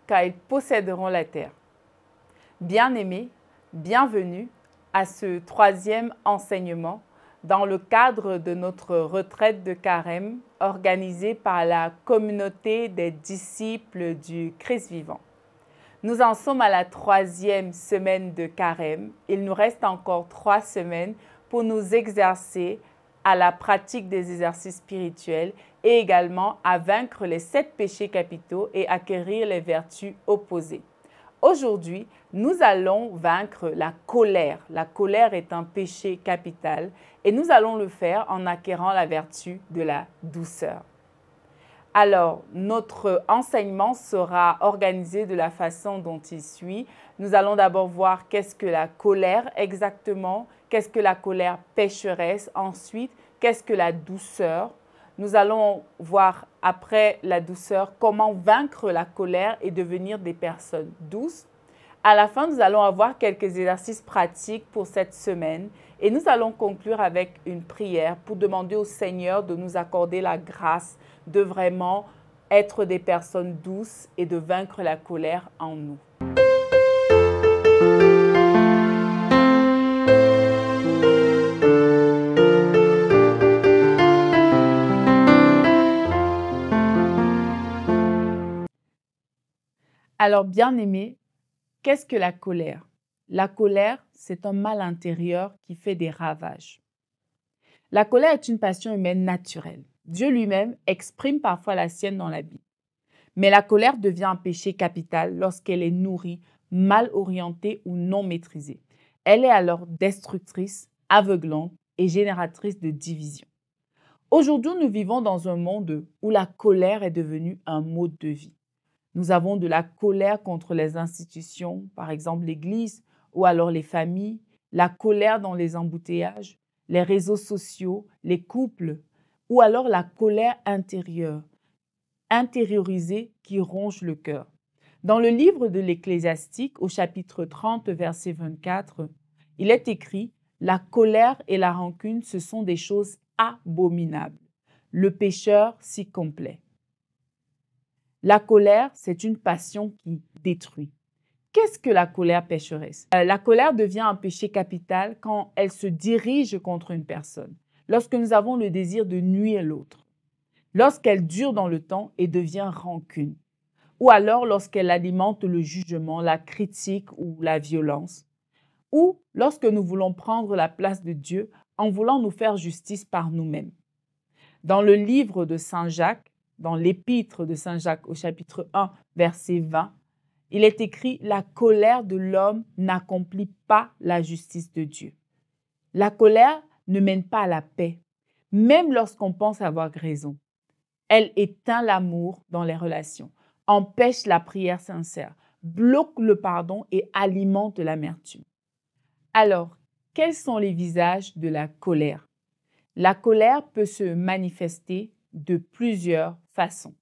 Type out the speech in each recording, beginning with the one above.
car ils posséderont la terre. Bien-aimés, bienvenue à ce troisième enseignement dans le cadre de notre retraite de carême organisée par la communauté des disciples du Christ vivant. Nous en sommes à la troisième semaine de carême. Il nous reste encore 3 semaines pour nous exercer à la pratique des exercices spirituels et également à vaincre les 7 péchés capitaux et acquérir les vertus opposées. Aujourd'hui, nous allons vaincre la colère. La colère est un péché capital et nous allons le faire en acquérant la vertu de la douceur. Alors, notre enseignement sera organisé de la façon dont il suit. Nous allons d'abord voir qu'est-ce que la colère exactement, qu'est-ce que la colère pécheresse, ensuite, qu'est-ce que la douceur. Nous allons voir après la douceur comment vaincre la colère et devenir des personnes douces. À la fin, nous allons avoir quelques exercices pratiques pour cette semaine et nous allons conclure avec une prière pour demander au Seigneur de nous accorder la grâce de vraiment être des personnes douces et de vaincre la colère en nous. Alors, bien-aimés, qu'est-ce que la colère? La colère, c'est un mal intérieur qui fait des ravages. La colère est une passion humaine naturelle. Dieu lui-même exprime parfois la sienne dans la Bible. Mais la colère devient un péché capital lorsqu'elle est nourrie, mal orientée ou non maîtrisée. Elle est alors destructrice, aveuglante et génératrice de division. Aujourd'hui, nous vivons dans un monde où la colère est devenue un mode de vie. Nous avons de la colère contre les institutions, par exemple l'Église, ou alors les familles, la colère dans les embouteillages, les réseaux sociaux, les couples, ou alors la colère intérieure, intériorisée qui ronge le cœur. Dans le livre de l'Ecclésiastique, au chapitre 30, verset 24, il est écrit « La colère et la rancune, ce sont des choses abominables. Le pécheur s'y complaît. » La colère, c'est une passion qui détruit. Qu'est-ce que la colère pécheresse? La colère devient un péché capital quand elle se dirige contre une personne, lorsque nous avons le désir de nuire l'autre, lorsqu'elle dure dans le temps et devient rancune, ou alors lorsqu'elle alimente le jugement, la critique ou la violence, ou lorsque nous voulons prendre la place de Dieu en voulant nous faire justice par nous-mêmes. Dans le livre de Saint Jacques, dans l'épître de Saint Jacques au chapitre 1, verset 20, il est écrit « La colère de l'homme n'accomplit pas la justice de Dieu. » La colère ne mène pas à la paix, même lorsqu'on pense avoir raison. Elle éteint l'amour dans les relations, empêche la prière sincère, bloque le pardon et alimente l'amertume. Alors, quels sont les visages de la colère? La colère peut se manifester de plusieurs façons.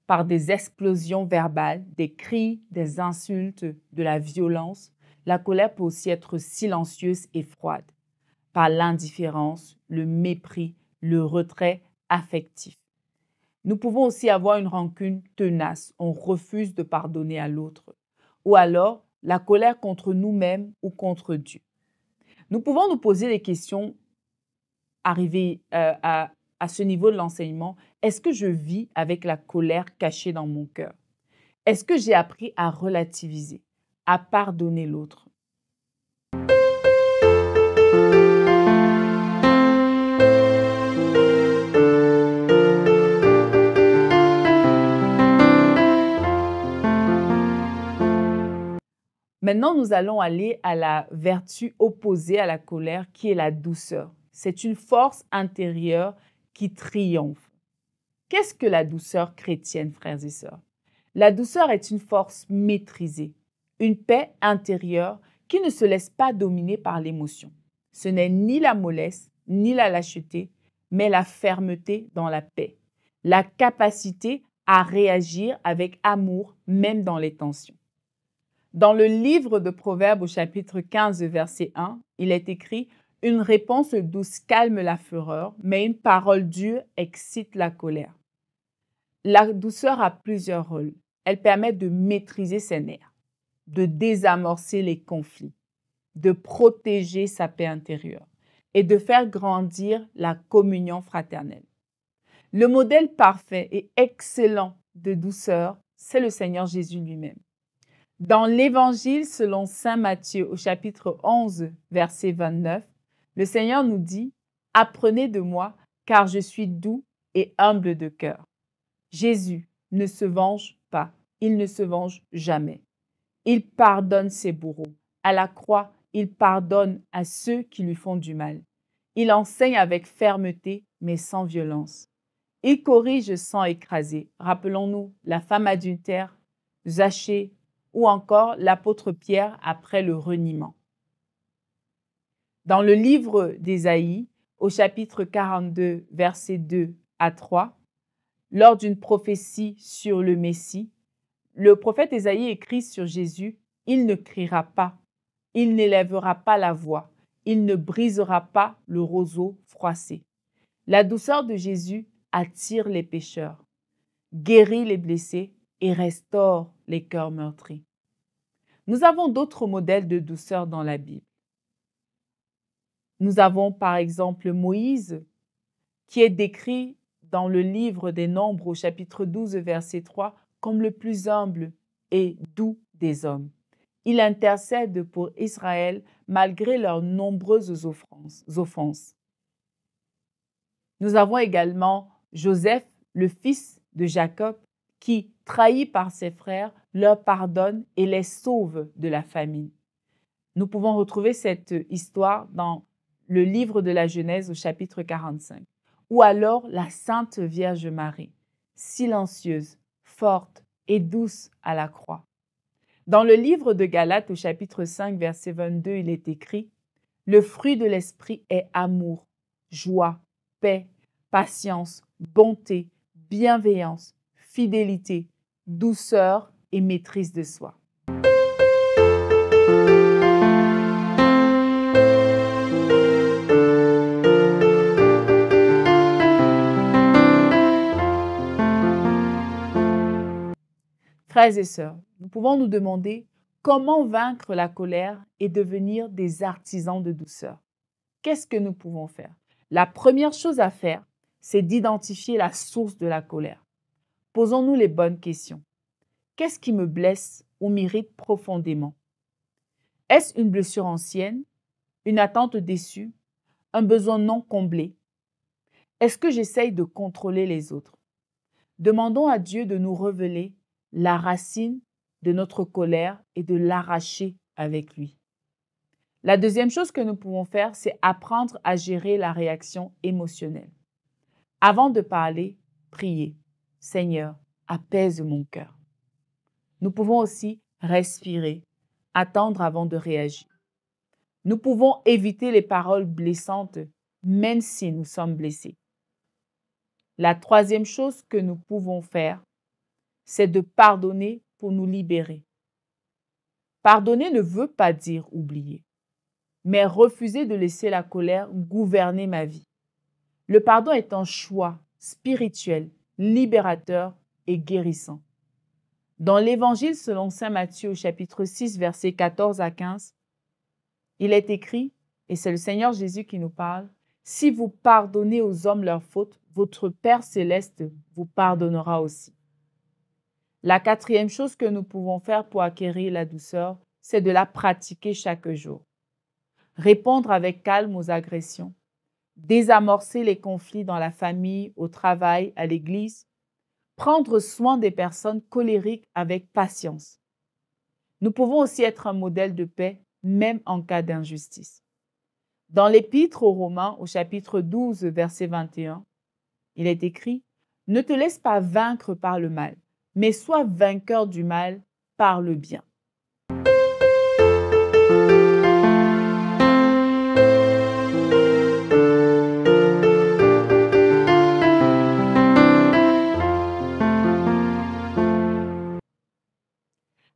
Par des explosions verbales, des cris, des insultes, de la violence. La colère peut aussi être silencieuse et froide. Par l'indifférence, le mépris, le retrait affectif. Nous pouvons aussi avoir une rancune tenace. On refuse de pardonner à l'autre. Ou alors, la colère contre nous-mêmes ou contre Dieu. Nous pouvons nous poser des questions arrivées à ce niveau de l'enseignement. Est-ce que je vis avec la colère cachée dans mon cœur? Est-ce que j'ai appris à relativiser, à pardonner l'autre? Maintenant, nous allons aller à la vertu opposée à la colère, qui est la douceur. C'est une force intérieure qui triomphe. Qu'est-ce que la douceur chrétienne, frères et sœurs? La douceur est une force maîtrisée, une paix intérieure qui ne se laisse pas dominer par l'émotion. Ce n'est ni la mollesse, ni la lâcheté, mais la fermeté dans la paix, la capacité à réagir avec amour, même dans les tensions. Dans le livre de Proverbes au chapitre 15, verset 1, il est écrit « Une réponse douce calme la fureur, mais une parole dure excite la colère. » La douceur a plusieurs rôles. elle permet de maîtriser ses nerfs, de désamorcer les conflits, de protéger sa paix intérieure et de faire grandir la communion fraternelle. Le modèle parfait et excellent de douceur, c'est le Seigneur Jésus lui-même. Dans l'Évangile selon saint Matthieu au chapitre 11, verset 29, le Seigneur nous dit « Apprenez de moi, car je suis doux et humble de cœur. » Jésus ne se venge pas, il ne se venge jamais. Il pardonne ses bourreaux. À la croix, il pardonne à ceux qui lui font du mal. Il enseigne avec fermeté, mais sans violence. Il corrige sans écraser. Rappelons-nous la femme adultère, Zachée, ou encore l'apôtre Pierre après le reniement. Dans le livre d'Ésaïe, au chapitre 42, versets 2 à 3, lors d'une prophétie sur le Messie, le prophète Ésaïe écrit sur Jésus « Il ne criera pas, il n'élèvera pas la voix, il ne brisera pas le roseau froissé. » La douceur de Jésus attire les pécheurs, guérit les blessés et restaure les cœurs meurtris. Nous avons d'autres modèles de douceur dans la Bible. Nous avons par exemple Moïse, qui est décrit dans le livre des Nombres au chapitre 12, verset 3, comme le plus humble et doux des hommes. Il intercède pour Israël malgré leurs nombreuses offenses. Nous avons également Joseph, le fils de Jacob, qui, trahi par ses frères, leur pardonne et les sauve de la famine. Nous pouvons retrouver cette histoire dans le livre de la Genèse au chapitre 45. Ou alors la Sainte Vierge Marie, silencieuse, forte et douce à la croix. Dans le livre de Galates au chapitre 5, verset 22, il est écrit « Le fruit de l'esprit est amour, joie, paix, patience, bonté, bienveillance, fidélité, douceur et maîtrise de soi. » Frères et sœurs, nous pouvons nous demander comment vaincre la colère et devenir des artisans de douceur. Qu'est-ce que nous pouvons faire? La première chose à faire, c'est d'identifier la source de la colère. Posons-nous les bonnes questions. Qu'est-ce qui me blesse ou m'irrite profondément? Est-ce une blessure ancienne, une attente déçue, un besoin non comblé? Est-ce que j'essaye de contrôler les autres? Demandons à Dieu de nous révéler la racine de notre colère et de l'arracher avec lui. La deuxième chose que nous pouvons faire, c'est apprendre à gérer la réaction émotionnelle. Avant de parler, priez. Seigneur, apaise mon cœur. Nous pouvons aussi respirer, attendre avant de réagir. Nous pouvons éviter les paroles blessantes, même si nous sommes blessés. La troisième chose que nous pouvons faire, c'est de pardonner pour nous libérer. Pardonner ne veut pas dire oublier, mais refuser de laisser la colère gouverner ma vie. Le pardon est un choix spirituel, libérateur et guérissant. Dans l'Évangile selon saint Matthieu au chapitre 6, versets 14 à 15, il est écrit, et c'est le Seigneur Jésus qui nous parle, « Si vous pardonnez aux hommes leurs fautes, votre Père céleste vous pardonnera aussi. » La quatrième chose que nous pouvons faire pour acquérir la douceur, c'est de la pratiquer chaque jour. Répondre avec calme aux agressions, désamorcer les conflits dans la famille, au travail, à l'église, prendre soin des personnes colériques avec patience. Nous pouvons aussi être un modèle de paix, même en cas d'injustice. Dans l'Épître aux Romains, au chapitre 12, verset 21, il est écrit « Ne te laisse pas vaincre par le mal, mais sois vainqueur du mal par le bien. »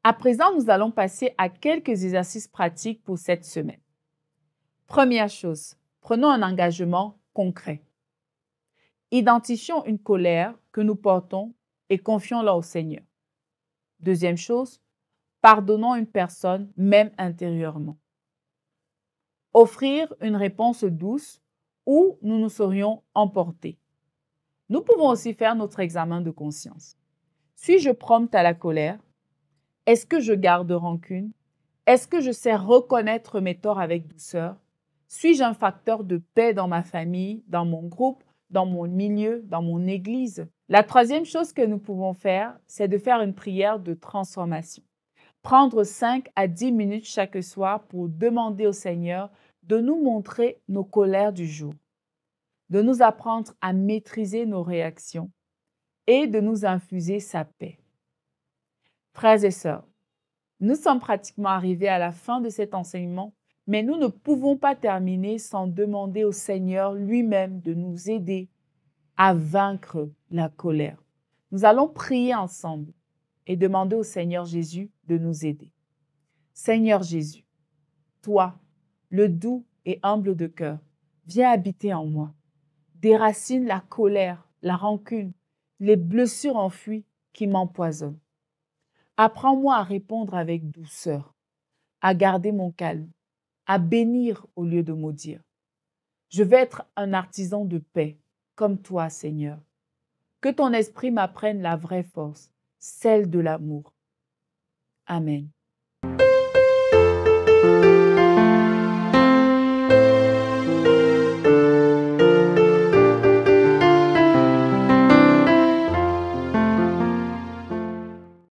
À présent, nous allons passer à quelques exercices pratiques pour cette semaine. Première chose, prenons un engagement concret. Identifions une colère que nous portons et confions-la au Seigneur. Deuxième chose, pardonnons une personne, même intérieurement. Offrir une réponse douce où nous nous serions emportés. Nous pouvons aussi faire notre examen de conscience. Suis-je prompte à la colère? Est-ce que je garde rancune? Est-ce que je sais reconnaître mes torts avec douceur? Suis-je un facteur de paix dans ma famille, dans mon groupe, dans mon milieu, dans mon église? La troisième chose que nous pouvons faire, c'est de faire une prière de transformation. Prendre 5 à 10 minutes chaque soir pour demander au Seigneur de nous montrer nos colères du jour, de nous apprendre à maîtriser nos réactions et de nous infuser sa paix. Frères et sœurs, nous sommes pratiquement arrivés à la fin de cet enseignement, mais nous ne pouvons pas terminer sans demander au Seigneur lui-même de nous aider à vaincre la colère. Nous allons prier ensemble et demander au Seigneur Jésus de nous aider. Seigneur Jésus, toi, le doux et humble de cœur, viens habiter en moi. Déracine la colère, la rancune, les blessures enfuies qui m'empoisonnent. Apprends-moi à répondre avec douceur, à garder mon calme, à bénir au lieu de maudire. Je vais être un artisan de paix, comme toi, Seigneur. Que ton esprit m'apprenne la vraie force, celle de l'amour. Amen.